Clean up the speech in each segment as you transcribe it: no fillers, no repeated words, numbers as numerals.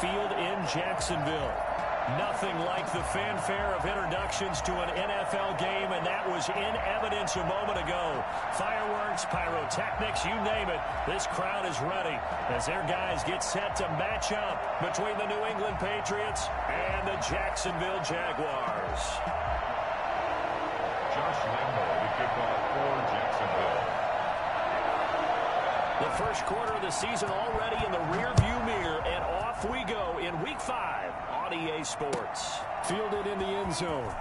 Field in Jacksonville. Nothing like the fanfare of introductions to an NFL game, and that was in evidence a moment ago. Fireworks, pyrotechnics, you name it. This crowd is ready as their guys get set to match up between the New England Patriots and the Jacksonville Jaguars. Josh Lambo, the kickoff for Jacksonville. The first quarter of the season already in the rearview mirror, and off we go in Week 5 on EA Sports. Fielded in the end zone.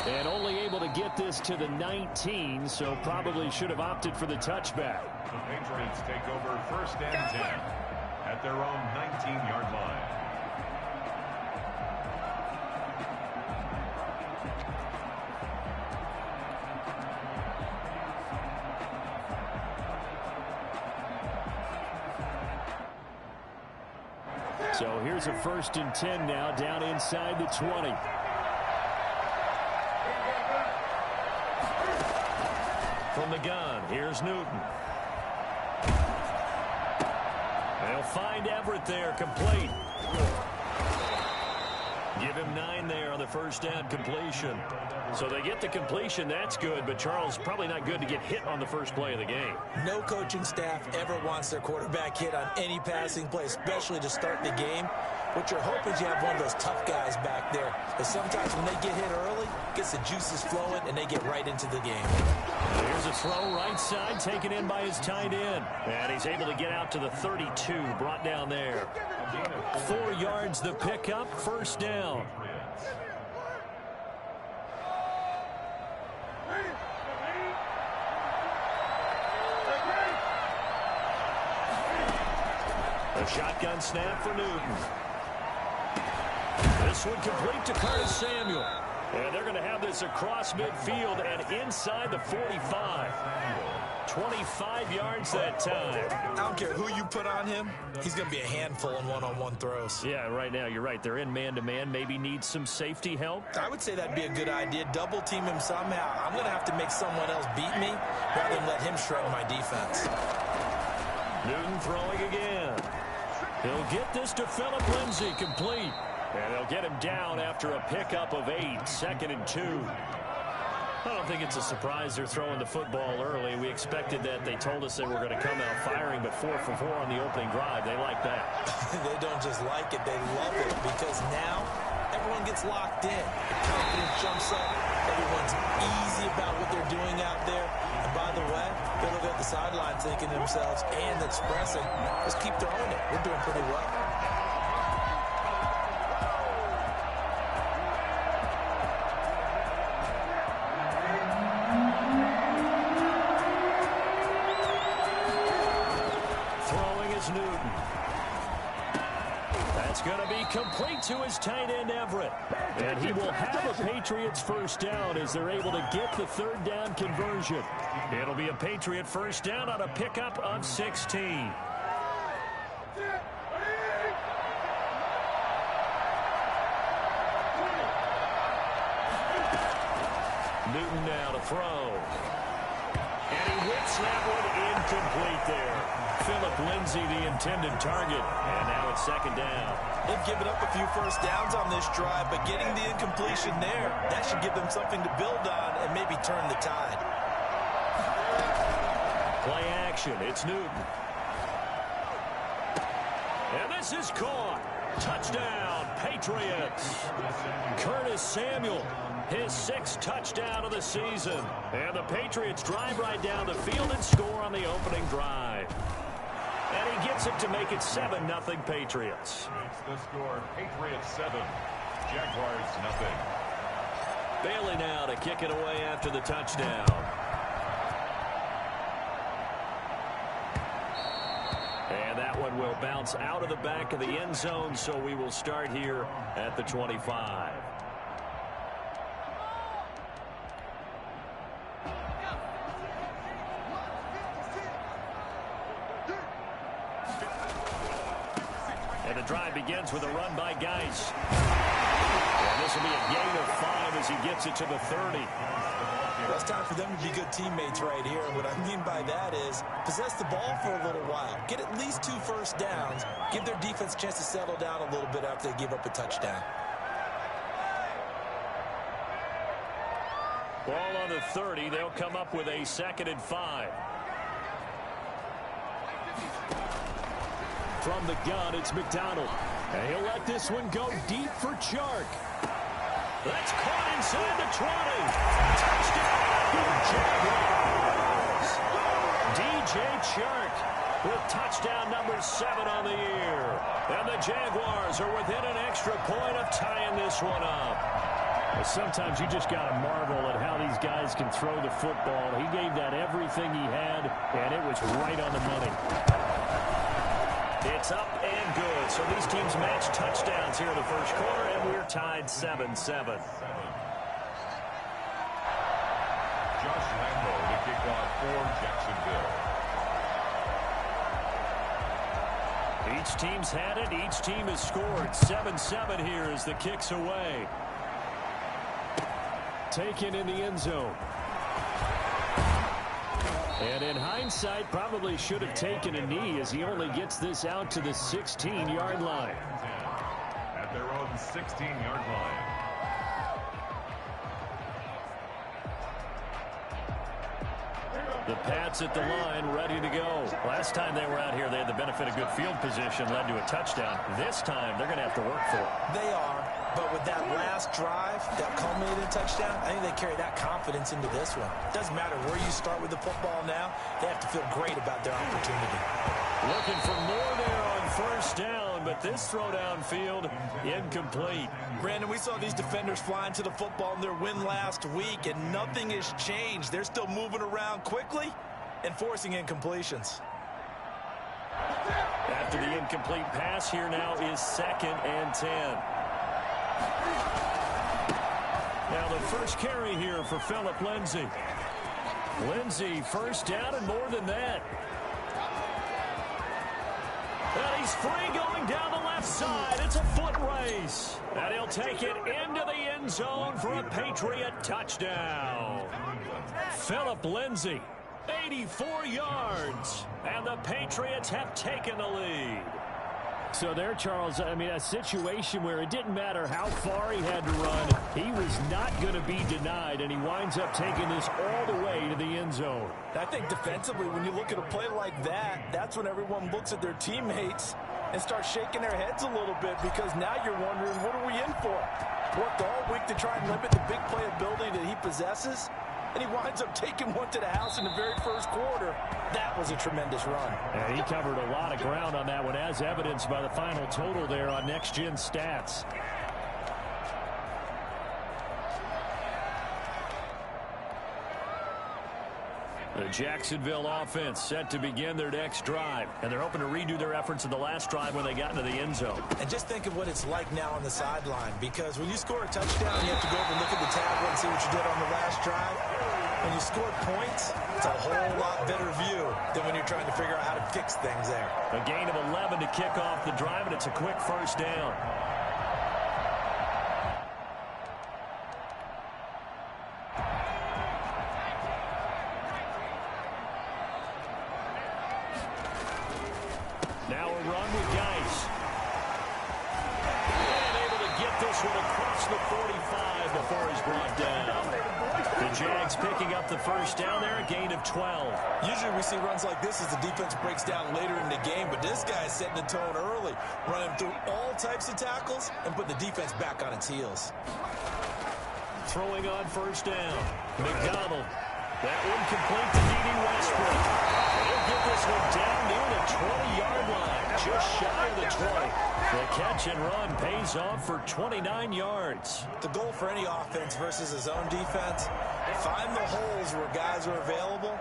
And only able to get this to the 19, so probably should have opted for the touchback. The Patriots take over 1st and 10 at their own 19-yard line. So here's a 1st and 10 now, down inside the 20. From the gun, here's Newton. They'll find Everett there, complete. Give him 9 there on the first down completion. So they get the completion, that's good, but Charles, probably not good to get hit on the first play of the game. No coaching staff ever wants their quarterback hit on any passing play, especially to start the game. What you're hoping is you have one of those tough guys back there. Because sometimes when they get hit early, it gets the juices flowing, and they get right into the game. Here's a throw right side, taken in by his tight end. And he's able to get out to the 32, brought down there. 4 yards the pickup, first down. A shotgun snap for Newton. This one complete to Curtis Samuel. And they're going to have this across midfield and inside the 45. 25 yards that time. I don't care who you put on him. He's going to be a handful in one-on-one throws. Yeah, right now you're right. They're in man-to-man. Maybe needs some safety help. I would say that'd be a good idea. Double team him somehow. I'm going to have to make someone else beat me rather than let him shred my defense. Newton throwing again. He'll get this to Philip Lindsay, complete. And they'll get him down after a pickup of 8, 2nd and 2. I don't think it's a surprise they're throwing the football early. We expected that. They told us they were going to come out firing, but 4 for 4 on the opening drive. They like that. They don't just like it, they love it, because now everyone gets locked in. The confidence jumps up. Everyone's easy about what they're doing out there. And by the way, they look at the sideline thinking to themselves and expressing, just keep throwing it. We're doing pretty well. Newton. That's going to be complete to his tight end Everett. And he will have a Patriots first down as they're able to get the 3rd down conversion. It'll be a Patriot first down on a pickup of 16. Newton now to throw. And he whips that one incomplete there. Philip Lindsay, the intended target. And now it's 2nd down. They've given up a few first downs on this drive, but getting the incompletion there, that should give them something to build on and maybe turn the tide. Play action. It's Newton. And this is caught. Touchdown, Patriots. Curtis Samuel, his 6th touchdown of the season. And the Patriots drive right down the field and score on the opening drive. And he gets it to make it 7-0 Patriots. It's the score, Patriots 7, Jaguars 0. Bailey now to kick it away after the touchdown. And that one will bounce out of the back of the end zone, so we will start here at the 25. And the drive begins with a run by Geis. And this will be a gain of 5 as he gets it to the 30. Well, it's time for them to be good teammates right here. And what I mean by that is possess the ball for a little while. Get at least 2 first downs. Give their defense a chance to settle down a little bit after they give up a touchdown. Ball on the 30. They'll come up with a 2nd and 5. From the gun, it's McDonald. And he'll let this one go deep for Chark. That's caught inside the 20. Touchdown, Jaguars. DJ Chark with touchdown number 7 on the year. And the Jaguars are within an extra point of tying this one up. Sometimes you just got to marvel at how these guys can throw the football. He gave that everything he had, and it was right on the money. It's up and good. So these teams match touchdowns here in the first quarter, and we're tied 7-7. Josh Lambo to kick off for Jacksonville. Each team's had it. Each team has scored. 7-7 here as the kick's away. Taken in the end zone. And in hindsight, probably should have taken a knee as he only gets this out to the 16-yard line. At their own 16-yard line. The Pats at the line, ready to go. Last time they were out here, they had the benefit of good field position, led to a touchdown. This time, they're going to have to work for it. They are, but with that last drive that culminated in a touchdown, I think they carry that confidence into this one. It doesn't matter where you start with the football now. They have to feel great about their opportunity. Looking for more there on first down, but this throw downfield, incomplete. Brandon, we saw these defenders flying to the football in their win last week, and nothing has changed. They're still moving around quickly and forcing incompletions. After the incomplete pass, here now is 2nd and 10. Now the first carry here for Phillip Lindsay. Lindsay, first down and more than that. And he's free going down the left side. It's a foot race. And he'll take it into the end zone for a Patriot touchdown. Phillip Lindsay, 84 yards. And the Patriots have taken the lead. So there, Charles, I mean, a situation where it didn't matter how far he had to run. He was not going to be denied, and he winds up taking this all the way to the end zone. I think defensively, when you look at a play like that, that's when everyone looks at their teammates and starts shaking their heads a little bit, because now you're wondering, what are we in for? Worked all week to try and limit the big play ability that he possesses, and he winds up taking one to the house in the very first quarter. That was a tremendous run. And he covered a lot of ground on that one, as evidenced by the final total there on Next Gen Stats. The Jacksonville offense set to begin their next drive, and they're hoping to redo their efforts in the last drive when they got into the end zone. And just think of what it's like now on the sideline, because when you score a touchdown, you have to go over and look at the tablet and see what you did on the last drive. When you score points, it's a whole lot better view than when you're trying to figure out how to fix things there. A gain of 11 to kick off the drive, and it's a quick first down. Now a run with Geis. And able to get this one across the 45 before he's brought down. The Jags picking up the first down there, a gain of 12. Usually we see runs like this as the defense breaks down later in the game, but this guy is setting the tone early, running through all types of tackles and putting the defense back on its heels. Throwing on first down. McDonald. That one complete to D.D. Westbrook. He'll get this one down near the 20-yard line, just shy of the 20. The catch and run pays off for 29 yards. The goal for any offense versus his own defense, find the holes where guys are available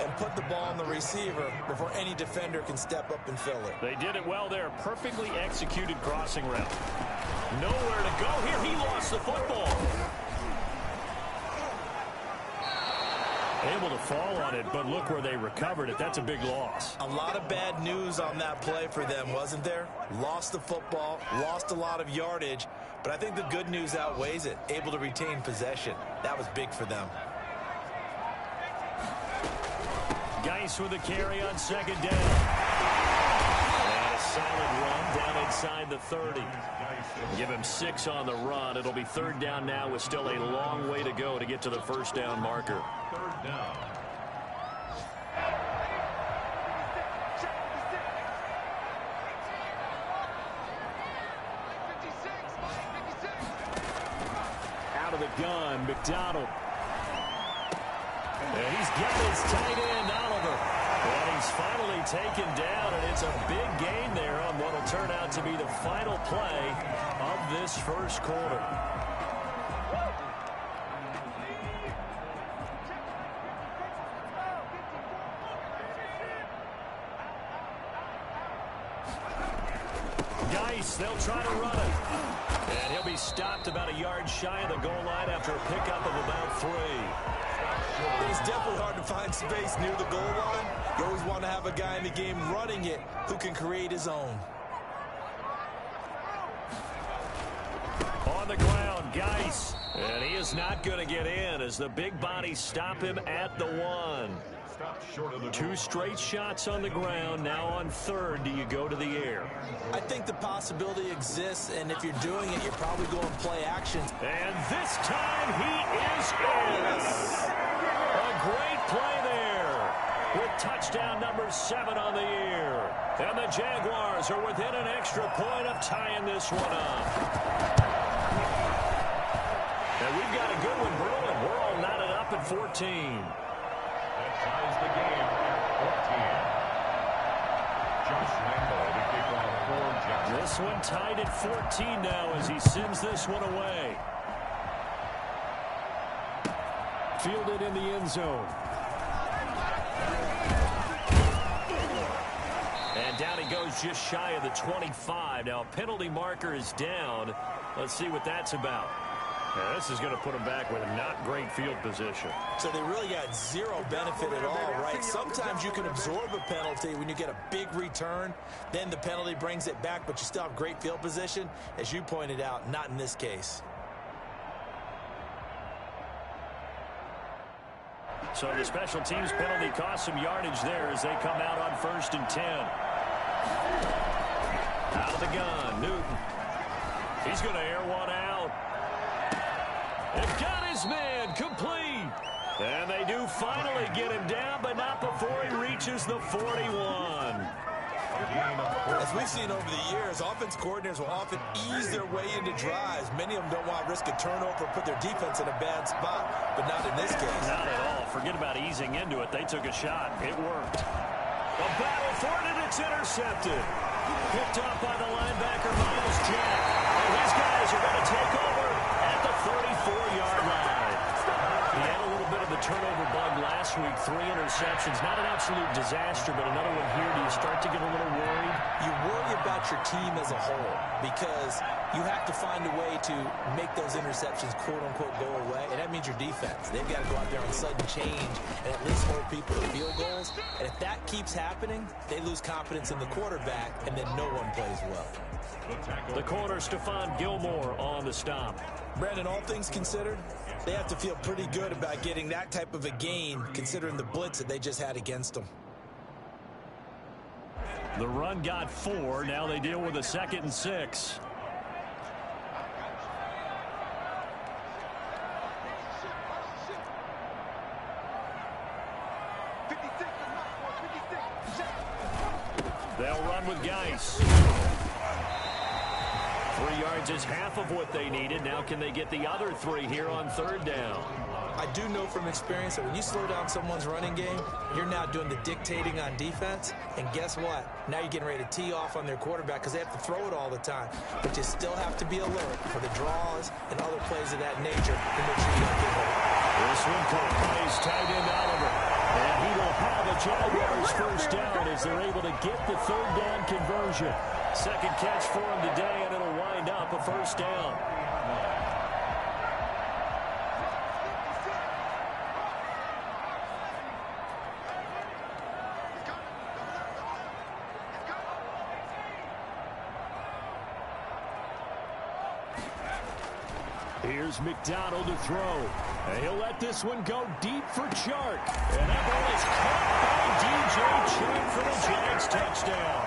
and put the ball on the receiver before any defender can step up and fill it. They did it well there. Perfectly executed crossing route. Nowhere to go here. He lost the football. Able to fall on it, but look where they recovered it. That's a big loss. A lot of bad news on that play for them, wasn't there? Lost the football, lost a lot of yardage, but I think the good news outweighs it. Able to retain possession. That was big for them. Geis with the carry on second down. And a solid run down inside the 30. Give him 6 on the run. It'll be third down now with still a long way to go to get to the first down marker. Third down. Out of the gun, McDonald. And he's got his tight end, Oliver. And he's finally taken down, and it's a big gain there on what will turn out to be the final play of this first quarter. Geis, they'll try to run it. And he'll be stopped about a yard shy of the goal line after a pickup of about 3. It's definitely hard to find space near the goal line. You always want to have a guy in the game running it who can create his own. On the ground, Geis. And he is not going to get in as the big bodies stop him at the 1. Two straight shots on the ground. Now on third, do you go to the air? I think the possibility exists, and if you're doing it, you're probably going play action. And this time he is in. A great play there with touchdown number 7 on the year. And the Jaguars are within an extra point of tying this one up. And we've got a good one brewing. We're all knotted up at 14. That ties the game at 14. Josh Lambo to kick off for Jackson. This one tied at 14 now as he sends this one away. Fielded in the end zone. And down he goes just shy of the 25. Now a penalty marker is down. Let's see what that's about. Yeah, this is going to put him back with a not great field position. So they really got zero benefit at all, right? Sometimes you can absorb a penalty when you get a big return. Then the penalty brings it back, but you still have great field position. As you pointed out, not in this case. So the special teams penalty costs some yardage there as they come out on 1st and 10. Out of the gun, Newton. He's going to air one out. They've got his man complete. And they do finally get him down, but not before he reaches the 41. As we've seen over the years, offense coordinators will often ease their way into drives. Many of them don't want to risk a turnover or put their defense in a bad spot, but not in this case. Not at all. Forget about easing into it. They took a shot. It worked. A battle for it, and it's intercepted. Picked off by the linebacker, Miles Jack. And his guys are going to take over at the 34-yard line. He had a little bit of the turnover bug last week. 3 interceptions. Not an absolute disaster, but another one here. Do you start to get a little worried? You worry about your team as a whole because you have to find a way to make those interceptions, quote-unquote, go away, and that means your defense. They've got to go out there on sudden change and at least hold people to field goals. And if that keeps happening, they lose confidence in the quarterback, and then no one plays well. The corner, Stephon Gilmore, on the stop. Brandon, all things considered, they have to feel pretty good about getting that type of a gain, considering the blitz that they just had against them. The run got 4. Now they deal with a 2nd and 6. They'll run with Geis. 3 yards is half of what they needed. Now can they get the other 3 here on 3rd down? I do know from experience that when you slow down someone's running game, you're now doing the dictating on defense. And guess what? Now you're getting ready to tee off on their quarterback because they have to throw it all the time. But you still have to be alert for the draws and other plays of that nature to make sure you don't get hurt. This one caught plays tight end Oliver. And he will have a Jaguars first down as they're able to get the 3rd down conversion. 2nd catch for him today, and it'll wind up a first down. Here's McDonald to throw. And he'll let this one go deep for Chark. And that ball is caught by D.J. Chark for the Jags touchdown.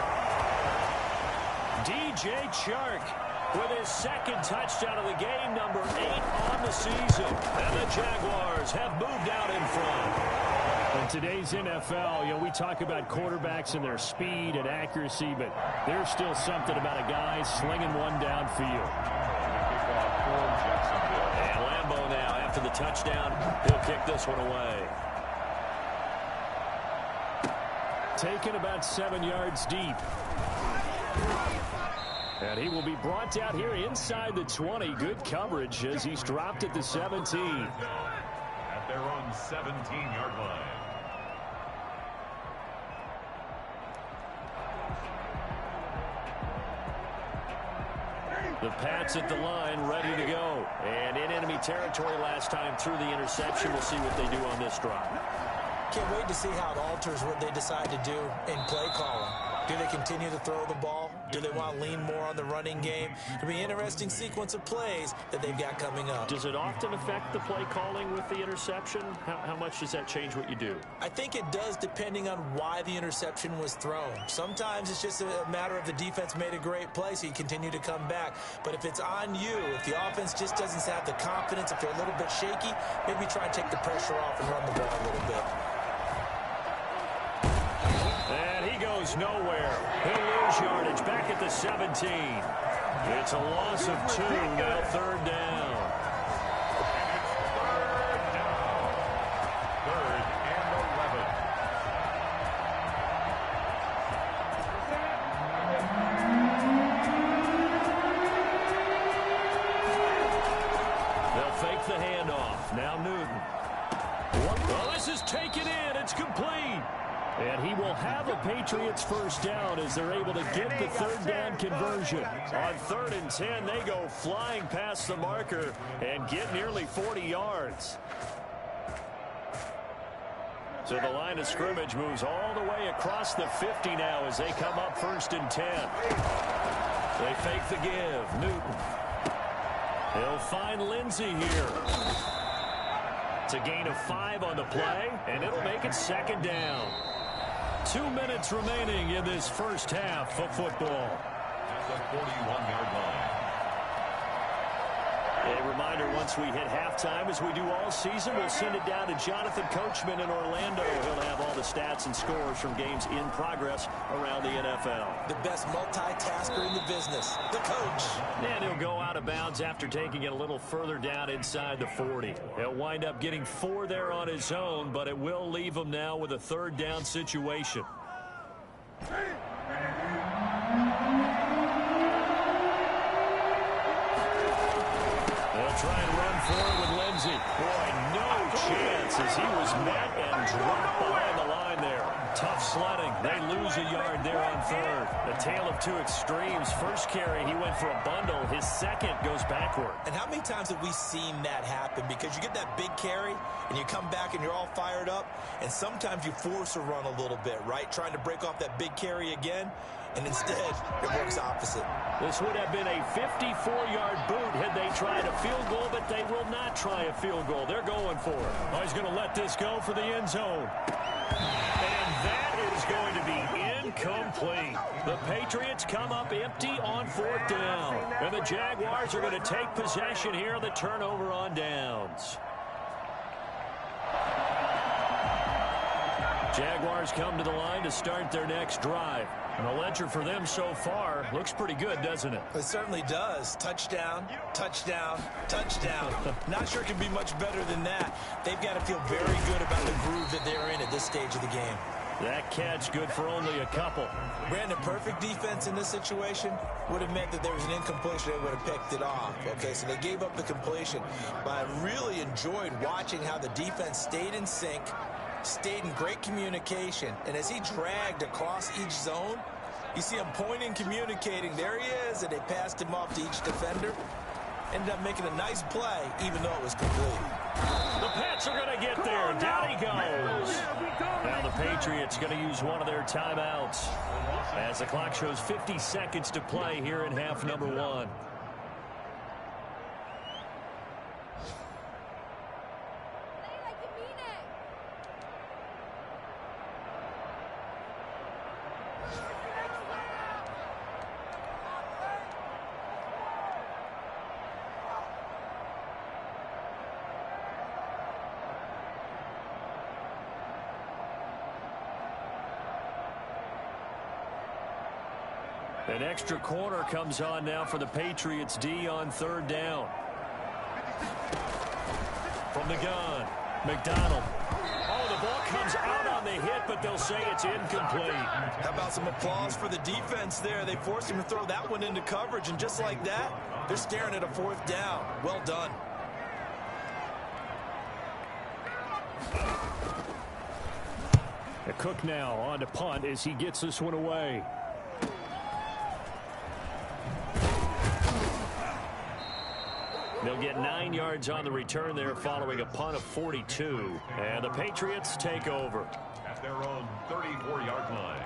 D.J. Chark with his second touchdown of the game, number 8 on the season. And the Jaguars have moved out in front. In today's NFL, we talk about quarterbacks and their speed and accuracy, but there's still something about a guy slinging one downfield. And Lambeau now, after the touchdown, he'll kick this one away. Taken about 7 yards deep. And he will be brought down here inside the 20. Good coverage as he's dropped at the 17. At their own 17-yard line. The Pats at the line, ready to go. And in enemy territory last time through the interception. We'll see what they do on this drive. Can't wait to see how it alters what they decide to do in play calling. Do they continue to throw the ball? Do they want to lean more on the running game? It'll be an interesting sequence of plays that they've got coming up. Does it often affect the play calling with the interception? How much does that change what you do? I think it does, depending on why the interception was thrown. Sometimes it's just a matter of the defense made a great play, so you continue to come back. But if it's on you, if the offense just doesn't have the confidence, if they're a little bit shaky, maybe try and take the pressure off and run the ball a little bit. And he goes nowhere. He'll lose yardage back at the 17. It's a loss of 2, now third down. Third and 11. They'll fake the handoff. Now Newton. Well, this is taken in. It's complete. And he will have a Patriots first down as they're able to get the third down conversion. On 3rd and 10, they go flying past the marker and get nearly 40 yards. So the line of scrimmage moves all the way across the 50 now as they come up 1st and 10. They fake the give. Newton. He'll find Lindsey here. It's a gain of 5 on the play, and it'll make it 2nd down. 2 minutes remaining in this first half of football. At the 41-yard line. A reminder, once we hit halftime, as we do all season, we'll send it down to Jonathan Coachman in Orlando. He'll have all the stats and scores from games in progress around the NFL. The best multitasker in the business, the coach. And he'll go out of bounds after taking it a little further down inside the 40. He'll wind up getting 4 there on his own, but it will leave him now with a 3rd down situation. Try and run forward with Lindsey. Boy, no chance as he was met and dropped behind the line there. Tough sledding. They lose a yard there on 3rd. A tale of 2 extremes. First carry, he went for a bundle. His second goes backward. And how many times have we seen that happen? Because you get that big carry, and you come back and you're all fired up, and sometimes you force a run a little bit, right? Trying to break off that big carry again. And instead, it works opposite. This would have been a 54-yard boot had they tried a field goal, but they will not try a field goal. They're going for it. Oh, he's going to let this go for the end zone. And that is going to be incomplete. The Patriots come up empty on 4th down. And the Jaguars are going to take possession here on the turnover on downs. Jaguars come to the line to start their next drive. And the ledger for them so far looks pretty good, doesn't it? It certainly does. Touchdown, touchdown, touchdown. Not sure it can be much better than that. They've got to feel very good about the groove that they're in at this stage of the game. That catch good for only a couple. Brandon, perfect defense in this situation would have meant that there was an incompletion. They would have picked it off. Okay, so they gave up the completion. But I really enjoyed watching how the defense stayed in sync, stayed in great communication, and as he dragged across each zone, you see him pointing, communicating. There he is, and they passed him off to each defender. Ended up making a nice play, even though it was complete. The Pats are going to get there. Down he goes. Now the Patriots going to use one of their timeouts as the clock shows 50 seconds to play here in half number 1. An extra corner comes on now for the Patriots D on third down. From the gun, McDonald. Oh, the ball comes out on the hit, but they'll say it's incomplete. How about some applause for the defense there? They forced him to throw that one into coverage, and just like that, they're staring at a fourth down. Well done. Cook now on to punt as he gets this one away. They'll get 9 yards on the return there following a punt of 42. And the Patriots take over. At their own 34-yard line.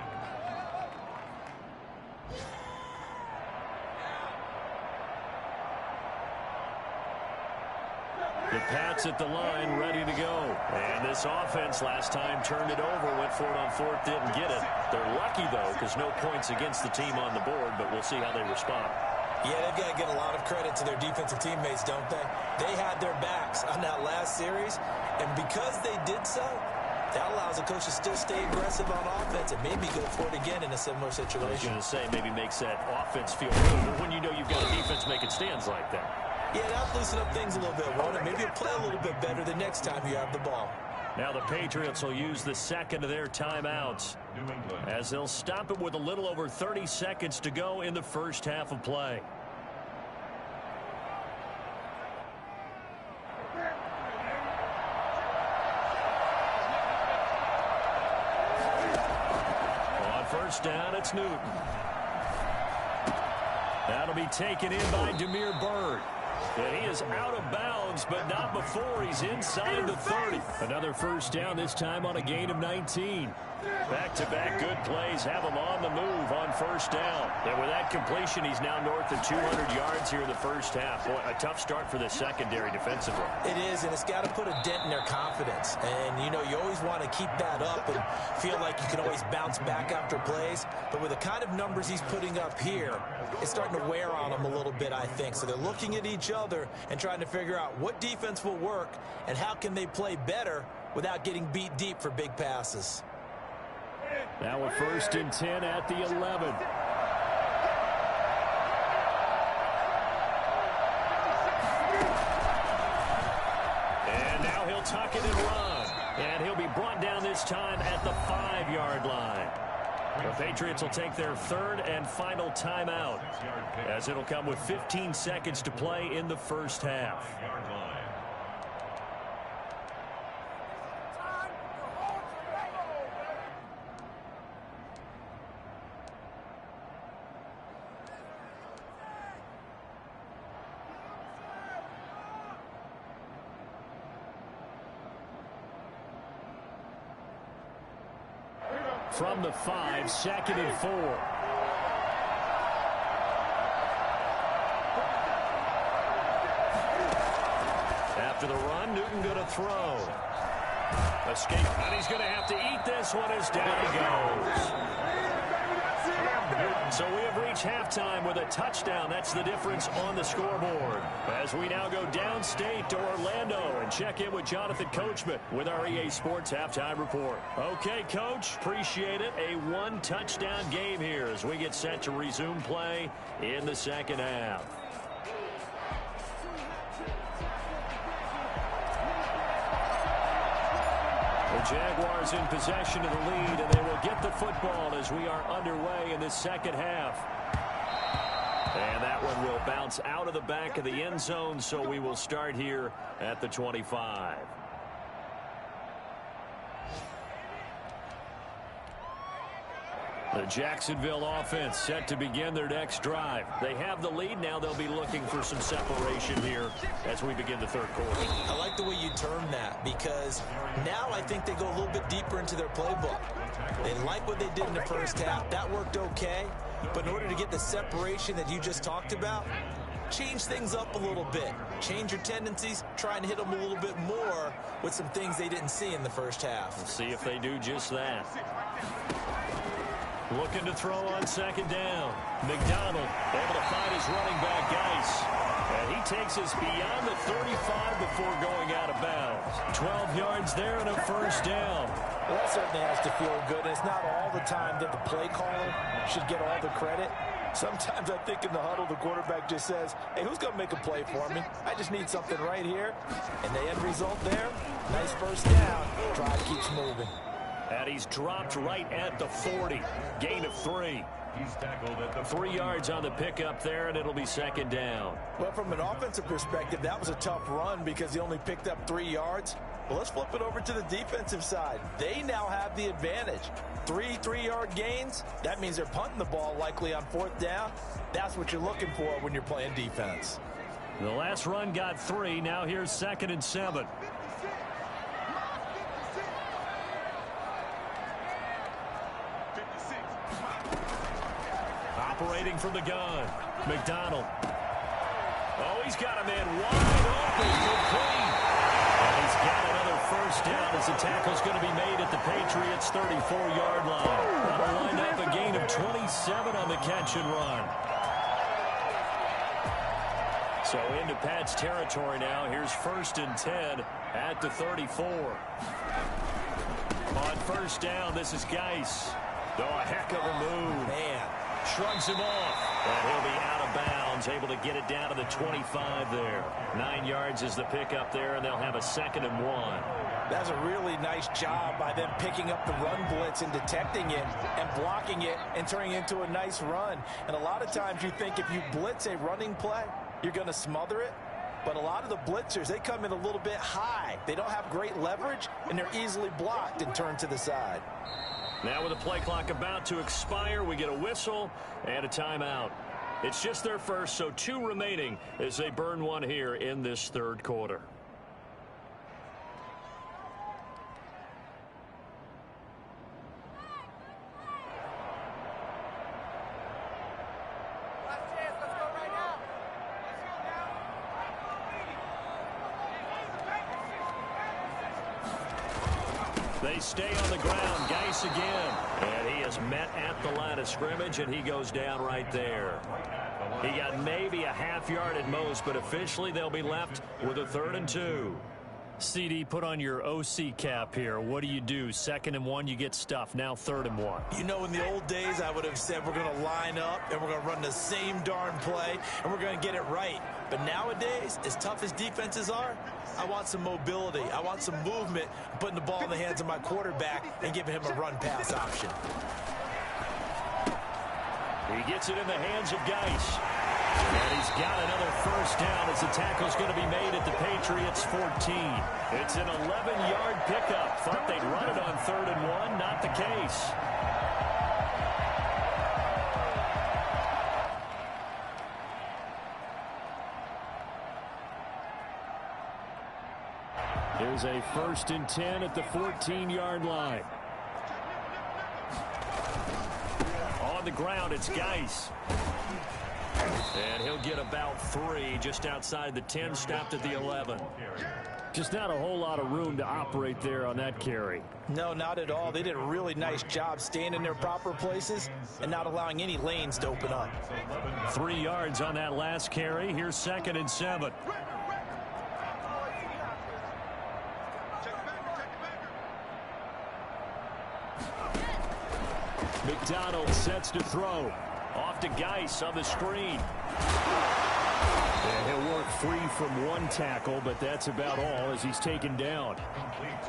The Pats at the line, ready to go. And this offense last time turned it over, went for it on fourth, didn't get it. They're lucky, though, because no points against the team on the board, but we'll see how they respond. Yeah, they've got to give a lot of credit to their defensive teammates, don't they? They had their backs on that last series, and because they did so, that allows the coach to still stay aggressive on offense and maybe go for it again in a similar situation. I was going to say, maybe makes that offense feel good when you know you've got a defense making stands like that. Yeah, that'll loosen up things a little bit, won't it? Maybe you'll play a little bit better the next time you have the ball. Now the Patriots will use the second of their timeouts as they'll stop it with a little over 30 seconds to go in the first half of play. On first down, it's Newton. That'll be taken in by Damiere Byrd. And he is out of bounds, but not before he's inside the 30. Another first down, this time on a gain of 19. Back-to-back good plays have him on the move on first down. And with that completion, he's now north of 200 yards here in the first half. Boy, a tough start for the secondary defensively. It is, and it's got to put a dent in their confidence. And, you know, you always want to keep that up and feel like you can always bounce back after plays. But with the kind of numbers he's putting up here, it's starting to wear on them a little bit, I think. So they're looking at each other and trying to figure out what defense will work and how can they play better without getting beat deep for big passes. Now a 1st and 10 at the 11. And now he'll tuck it and run. And he'll be brought down this time at the 5-yard line. The Patriots will take their third and final timeout, as it'll come with 15 seconds to play in the first half. From the 5, 2nd and 4. After the run, Newton going to throw. Escape, and he's going to have to eat this one as down he goes. So we have reached halftime with a touchdown. That's the difference on the scoreboard. As we now go downstate to Orlando and check in with Jonathan Coachman with our EA Sports Halftime Report. Okay, Coach, appreciate it. A 1-touchdown game here as we get set to resume play in the second half. The Jaguars in possession of the lead, and they will get the football as we are underway in this second half. And that one will bounce out of the back of the end zone, so we will start here at the 25. The Jacksonville offense set to begin their next drive. They have the lead. Now they'll be looking for some separation here as we begin the third quarter. I like the way you term that, because now I think they go a little bit deeper into their playbook. They like what they did in the first half. That worked okay. But in order to get the separation that you just talked about, change things up a little bit. Change your tendencies. Try and hit them a little bit more with some things they didn't see in the first half. We'll see if they do just that. Looking to throw on second down. McDonald able to find his running back, Geis. And he takes us beyond the 35 before going out of bounds. 12 yards there and a first down. Well, that certainly has to feel good. And it's not all the time that the play caller should get all the credit. Sometimes I think in the huddle, the quarterback just says, hey, who's going to make a play for me? I just need something right here. And the end result there, nice first down. Drive keeps moving. And he's dropped right at the 40. Gain of 3. He's tackled at the 3 yards on the pickup there, and it'll be second down. Well, from an offensive perspective, that was a tough run because he only picked up 3 yards. Well, let's flip it over to the defensive side. They now have the advantage. 3 3-yard gains. That means they're punting the ball likely on 4th down. That's what you're looking for when you're playing defense. The last run got 3. Now here's 2nd and 7. Operating from the gun. McDonald. Oh, he's got a man wide open. Complete. And he's got another first down as the tackle's going to be made at the Patriots' 34-yard line. That'll wind up a gain of 27 on the catch and run. So into Pat's territory now. Here's 1st and 10 at the 34. On first down, this is Geis. Oh, a heck of a move. Man. Shrugs him off. And he'll be out of bounds, able to get it down to the 25 there. 9 yards is the pickup there, and they'll have a 2nd and 1. That's a really nice job by them picking up the run blitz and detecting it and blocking it and turning it into a nice run. And a lot of times you think if you blitz a running play, you're going to smother it. But a lot of the blitzers, they come in a little bit high. They don't have great leverage, and they're easily blocked and turned to the side. Now with the play clock about to expire, we get a whistle and a timeout. It's just their first, so 2 remaining as they burn one here in this 3rd quarter. They stay on the ground. Geis again. And he is met at the line of scrimmage, and he goes down right there. He got maybe a half yard at most, but officially they'll be left with a 3rd and 2. CD, put on your OC cap here. What do you do? 2nd and 1, you get stuffed. Now 3rd and 1. You know, in the old days, I would have said we're going to line up and we're going to run the same darn play and we're going to get it right. But nowadays, as tough as defenses are, I want some mobility. I want some movement, putting the ball in the hands of my quarterback and giving him a run-pass option. He gets it in the hands of Geis. And he's got another first down as the tackle's going to be made at the Patriots' 14. It's an 11-yard pickup. Thought they'd run it on 3rd and 1. Not the case. Here's a 1st and 10 at the 14-yard line. On the ground, it's Geis. And he'll get about 3 just outside the 10, stopped at the 11. Just not a whole lot of room to operate there on that carry. No, not at all. They did a really nice job staying in their proper places and not allowing any lanes to open up. 3 yards on that last carry. Here's 2nd and 7. McDonald sets to throw. Off to Geis on the screen. And he'll work free from 1 tackle, but that's about all as he's taken down.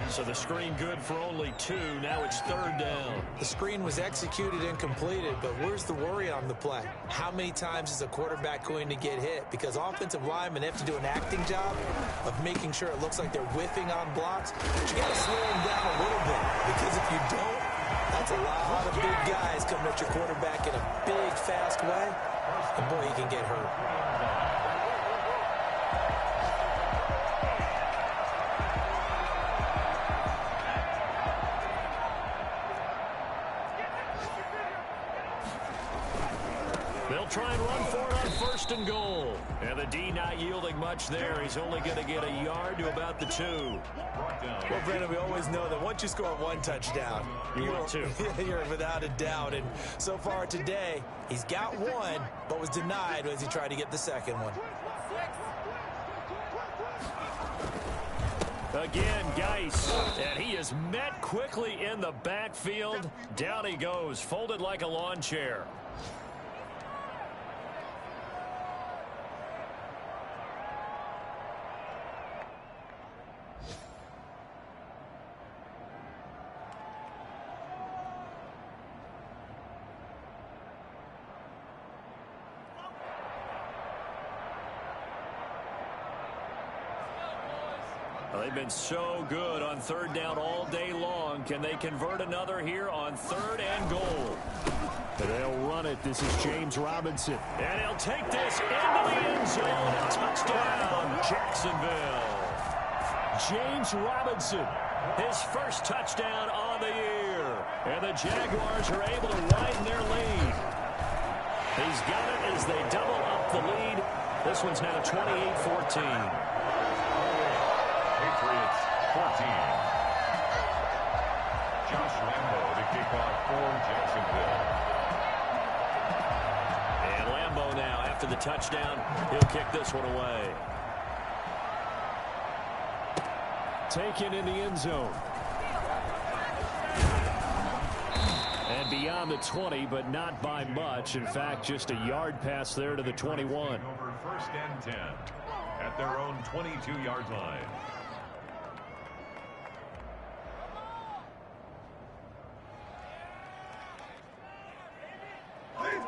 So the screen good for only 2. Now it's 3rd down. The screen was executed and completed, but where's the worry on the play? How many times is a quarterback going to get hit? Because offensive linemen have to do an acting job of making sure it looks like they're whiffing on blocks. But you got to slow them down a little bit, because if you don't, that's a lot of big guys coming at your quarterback in a big, fast way. And boy, he can get hurt. They'll try and run for it on 1st and goal. And the D not yielding much there. He's only going to get a yard to about the 2. Well, Brandon, we always know that once you score 1 touchdown, you're without a doubt. And so far today, he's got 1, but was denied as he tried to get the 2nd one. Again, Geis, and he is met quickly in the backfield. Down he goes, folded like a lawn chair. Well, they've been so good on third down all day long. Can they convert another here on 3rd and goal? They'll run it. This is James Robinson. And he'll take this into the end zone. Touchdown, Jacksonville. James Robinson. His first touchdown on the year. And the Jaguars are able to widen their lead. He's got it as they double up the lead. This one's now 28-14. Patriots 14. Josh Lambo, the kickoff for Jacksonville. And Lambo now, after the touchdown, he'll kick this one away. Taken in the end zone. And beyond the 20, but not by much. In fact, just a yard pass there to the 21. Over 1st and 10 at their own 22-yard line.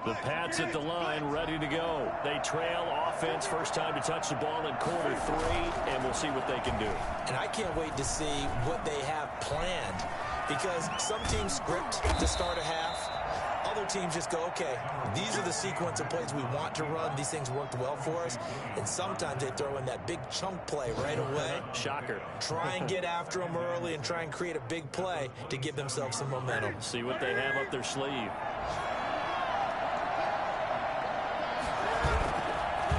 The Pats at the line, ready to go. They trail offense, first time to touch the ball in quarter 3, and we'll see what they can do. And I can't wait to see what they have planned, because some teams script to start a half. Other teams just go, okay, these are the sequence of plays we want to run. These things worked well for us. And sometimes they throw in that big chunk play right away. Shocker. Try and get after them early and try and create a big play to give themselves some momentum. See what they have up their sleeve.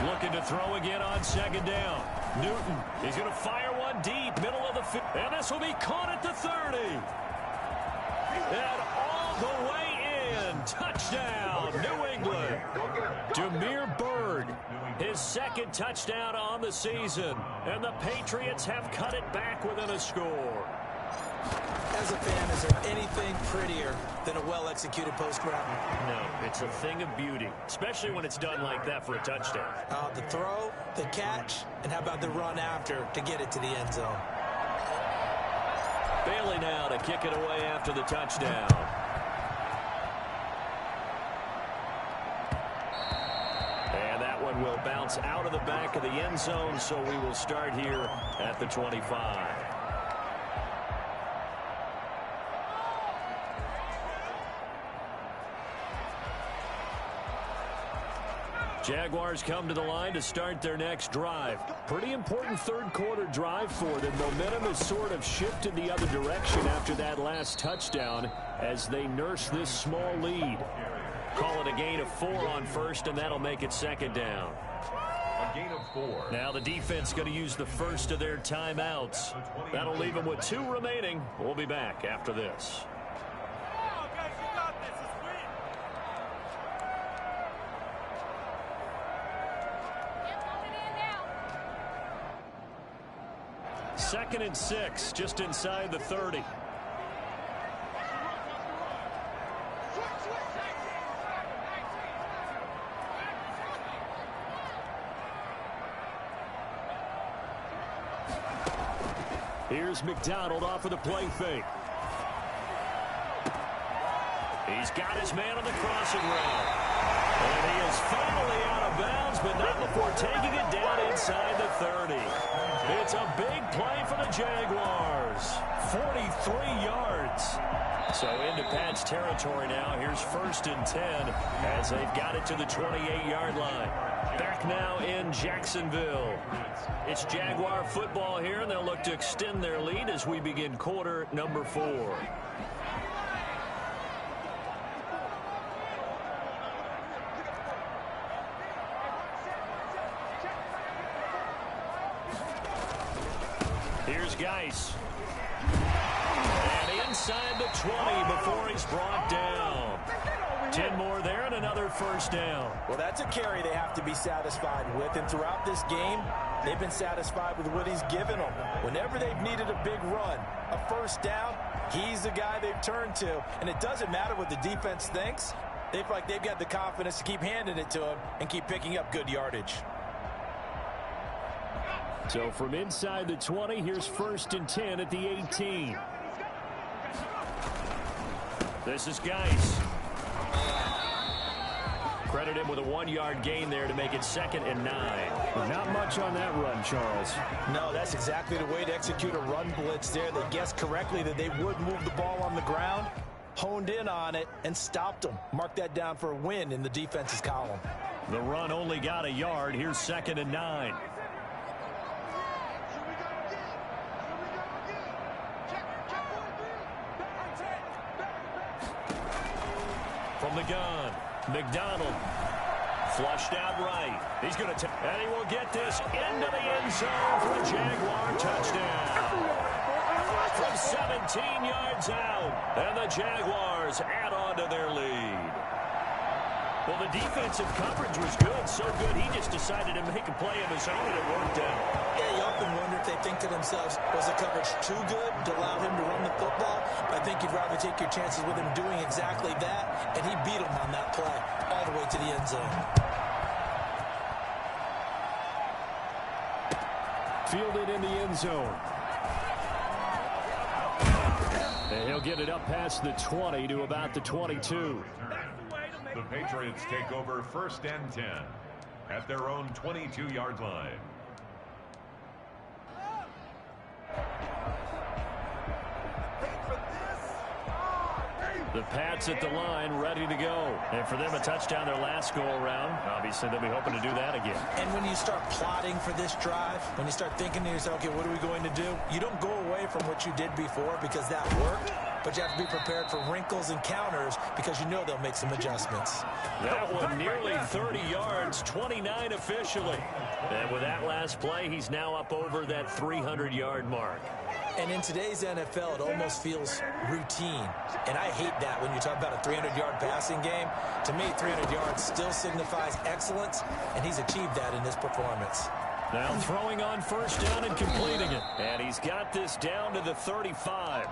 Looking to throw again on 2nd down. Newton, he's going to fire one deep, middle of the field. And this will be caught at the 30. And all the way in. Touchdown, New England. Damiere Byrd, his 2nd touchdown on the season. And the Patriots have cut it back within a score. As a fan, is there anything prettier than a well-executed post route? No, it's a thing of beauty, especially when it's done like that for a touchdown. The throw, the catch, and how about the run after to get it to the end zone? Bailey now to kick it away after the touchdown. And that one will bounce out of the back of the end zone, so we will start here at the 25. Jaguars come to the line to start their next drive. Pretty important 3rd quarter drive for them. Momentum has sort of shifted the other direction after that last touchdown as they nurse this small lead. Call it a gain of 4 on 1st, and that'll make it 2nd down. A gain of 4. Now the defense going to use the first of their timeouts. That'll leave them with 2 remaining. We'll be back after this. Second and 6, just inside the 30. Here's McDonald off of the play fake. He's got his man on the crossing route. And he is finally out of bounds, but not before taking it down inside the 30. It's a big play for the Jaguars. 43 yards. So into Pat's territory now. Here's 1st and 10 as they've got it to the 28-yard line. Back now in Jacksonville. It's Jaguar football here, and they'll look to extend their lead as we begin quarter number 4. Here's Geis. And inside the 20 before he's brought down. 10 more there and another 1st down. Well, that's a carry they have to be satisfied with. And throughout this game, they've been satisfied with what he's given them. Whenever they've needed a big run, a 1st down, he's the guy they've turned to. And it doesn't matter what the defense thinks. They feel like they've got the confidence to keep handing it to him and keep picking up good yardage. So from inside the 20, here's 1st and 10 at the 18. This is Geis. Credit him with a 1-yard gain there to make it 2nd and 9. Not much on that run, Charles. No, that's exactly the way to execute a run blitz there. They guessed correctly that they would move the ball on the ground, honed in on it, and stopped them. Mark that down for a win in the defense's column. The run only got a yard. Here's 2nd and 9. From the gun, McDonald. Flushed out right. He's going to and he will get this into the end zone for a Jaguar touchdown. From 17 yards out. And the Jaguars add on to their lead. Well, the defensive coverage was good. So good, he just decided to make a play of his own, and it worked out. Yeah, you often wonder if they think to themselves, was the coverage too good to allow him to run the football? I think you'd rather take your chances with him doing exactly that, and he beat him on that play all the way to the end zone. Fielded in the end zone. And he'll get it up past the 20 to about the 22. The Patriots take over 1st and 10 at their own 22-yard line. The Pats at the line, ready to go. And for them, a touchdown their last go-around. Obviously, they'll be hoping to do that again. And when you start plotting for this drive, when you start thinking to yourself, okay, what are we going to do? You don't go away from what you did before because that worked, but you have to be prepared for wrinkles and counters because you know they'll make some adjustments. That one nearly 30 yards, 29 officially. And with that last play, he's now up over that 300-yard mark. And in today's NFL, it almost feels routine. And I hate that when you talk about a 300-yard passing game. To me, 300 yards still signifies excellence, and he's achieved that in this performance. Now throwing on 1st down and completing it. And he's got this down to the 35.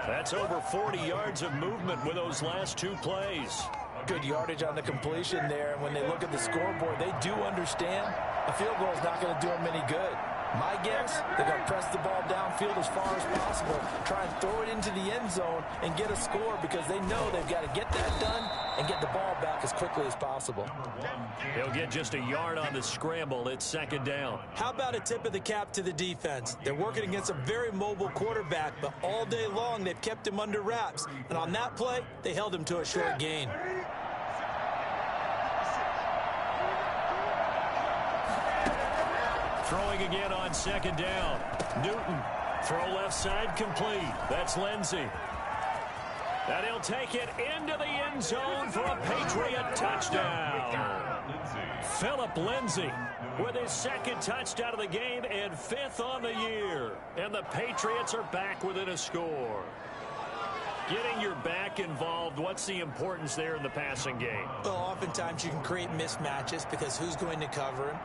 That's over 40 yards of movement with those last 2 plays. Good yardage on the completion there. And when they look at the scoreboard, they do understand a field goal is not going to do them any good. My guess, they're going to press the ball downfield as far as possible, try and throw it into the end zone and get a score because they know they've got to get that done and get the ball back as quickly as possible. He'll get just a yard on the scramble. It's 2nd down. How about a tip of the cap to the defense? They're working against a very mobile quarterback, but all day long they've kept him under wraps. And on that play, they held him to a short gain. Throwing again on 2nd down. Newton, throw left side complete. That's Lindsey. And he'll take it into the end zone for a Patriot touchdown. Philip Lindsey with his 2nd touchdown of the game and 5th on the year. And the Patriots are back within a score. Getting your back involved, what's the importance there in the passing game? Well, oftentimes you can create mismatches because who's going to cover him,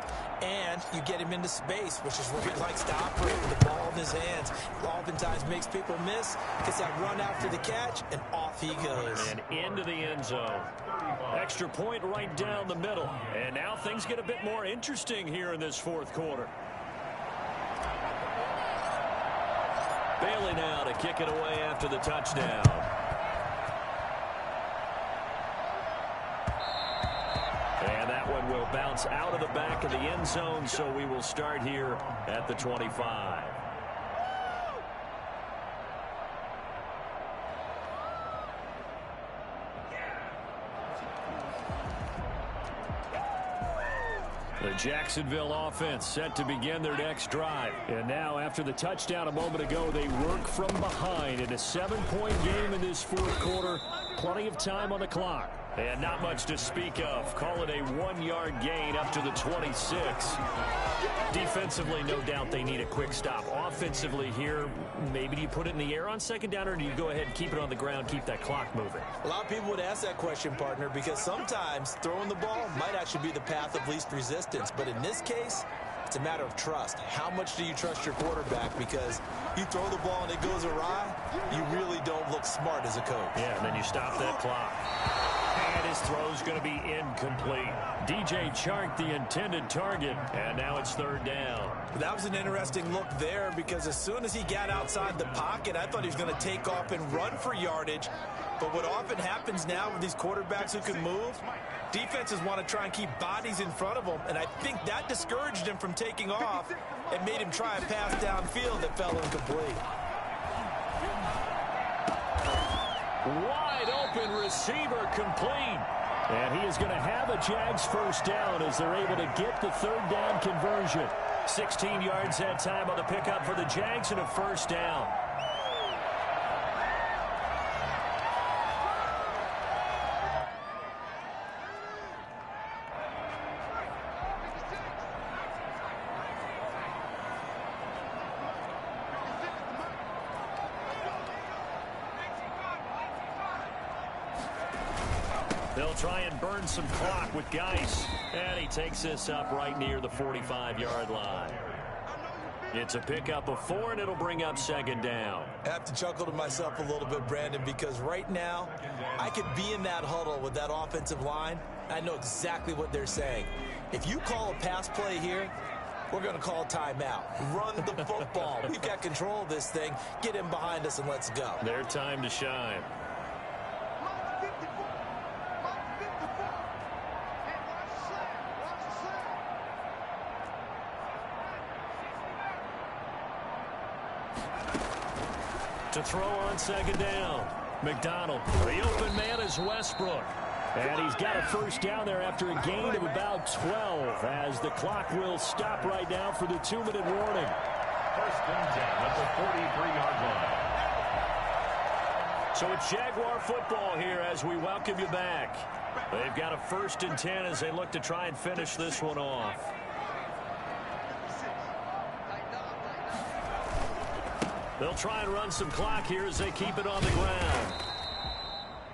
and you get him into space, which is where he likes to operate with the ball in his hands. Oftentimes makes people miss, gets that run after the catch, and off he goes. And into the end zone. Extra point right down the middle. And now things get a bit more interesting here in this 4th quarter. Bailey now to kick it away after the touchdown. And that one will bounce out of the back of the end zone, so we will start here at the 25. The Jacksonville offense set to begin their next drive. And now, after the touchdown a moment ago, they work from behind in a 7-point game in this 4th quarter. Plenty of time on the clock. And not much to speak of. Call it a 1-yard gain up to the 26. Defensively, no doubt they need a quick stop. Offensively here, maybe do you put it in the air on 2nd down, or do you go ahead and keep it on the ground, keep that clock moving? A lot of people would ask that question, partner, because sometimes throwing the ball might actually be the path of least resistance. But in this case, it's a matter of trust. How much do you trust your quarterback? Because you throw the ball and it goes awry, you really don't look smart as a coach. Yeah, and then you stop that clock. And his throw's going to be incomplete. DJ Chark, the intended target, and now it's third down. That was an interesting look there because as soon as he got outside the pocket, I thought he was going to take off and run for yardage. But what often happens now with these quarterbacks who can move, defenses want to try and keep bodies in front of them, and I think that discouraged him from taking off and made him try a pass downfield that fell incomplete. Wide open receiver complete. And he is going to have a Jags first down as they're able to get the third down conversion. 16 yards that time on the pickup for the Jags and a first down. They'll try and burn some clock with Geis. And he takes this up right near the 45-yard line. It's a pickup of 4, and it'll bring up second down. I have to chuckle to myself a little bit, Brandon, because right now I could be in that huddle with that offensive line. I know exactly what they're saying. If you call a pass play here, we're going to call a timeout. Run the football. We've got control of this thing. Get him behind us and let's go. Their time to shine. To throw on second down. McDonald. The open man is Westbrook. And he's got a first down there after a gain of about 12 as the clock will stop right now for the 2-minute warning. First and 10 at the 43-yard line. So it's Jaguar football here as we welcome you back. They've got a first and 10 as they look to try and finish this one off. They'll try and run some clock here as they keep it on the ground.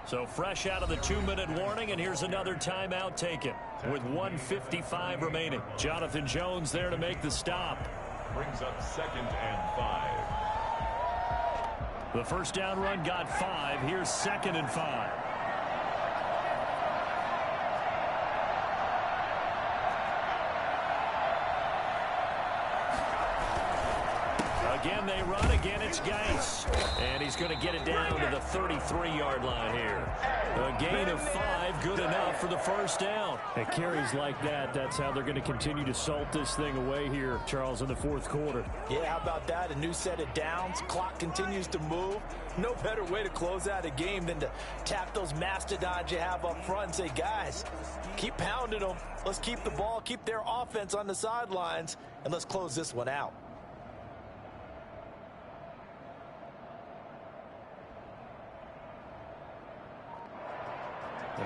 So fresh out of the 2-minute warning, and here's another timeout taken with 1:55 remaining. Jonathan Jones there to make the stop. Brings up second and 5. The first down run got 5. Here's second and 5. Again, they run. Again, it's Geis. And he's going to get it down to the 33-yard line here. A gain of 5, good enough for the first down. And carries like that, that's how they're going to continue to salt this thing away here, Charles, in the fourth quarter. Yeah, how about that? A new set of downs. Clock continues to move. No better way to close out a game than to tap those mastodons you have up front and say, guys, keep pounding them. Let's keep the ball, keep their offense on the sidelines, and let's close this one out.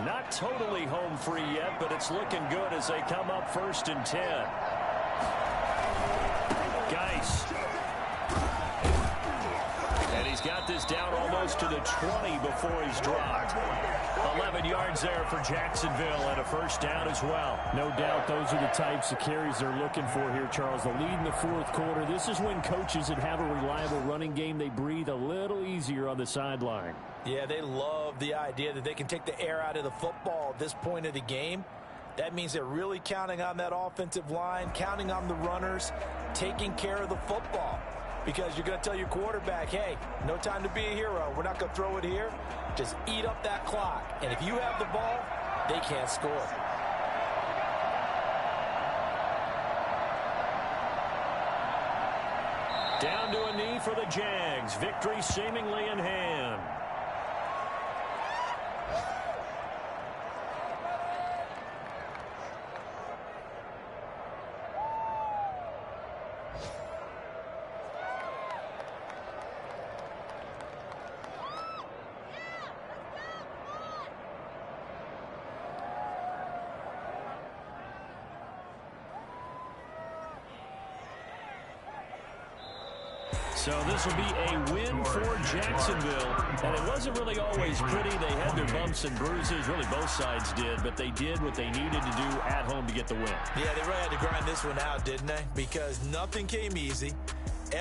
Not totally home free yet, but it's looking good as they come up first and 10. Geis. And he's got this down almost to the 20 before he's dropped. 11 yards there for Jacksonville and a first down as well. No doubt those are the types of carries they're looking for here, Charles. The lead in the fourth quarter. This is when coaches that have a reliable running game, they breathe a little easier on the sideline. Yeah, they love the idea that they can take the air out of the football at this point of the game. That means they're really counting on that offensive line, counting on the runners, taking care of the football. Because you're going to tell your quarterback, hey, no time to be a hero. We're not going to throw it here. Just eat up that clock. And if you have the ball, they can't score. Down to a knee for the Jags. Victory seemingly in hand. So this will be a win for Jacksonville. And it wasn't really always pretty. They had their bumps and bruises. Really, both sides did. But they did what they needed to do at home to get the win. Yeah, they really had to grind this one out, didn't they? Because nothing came easy.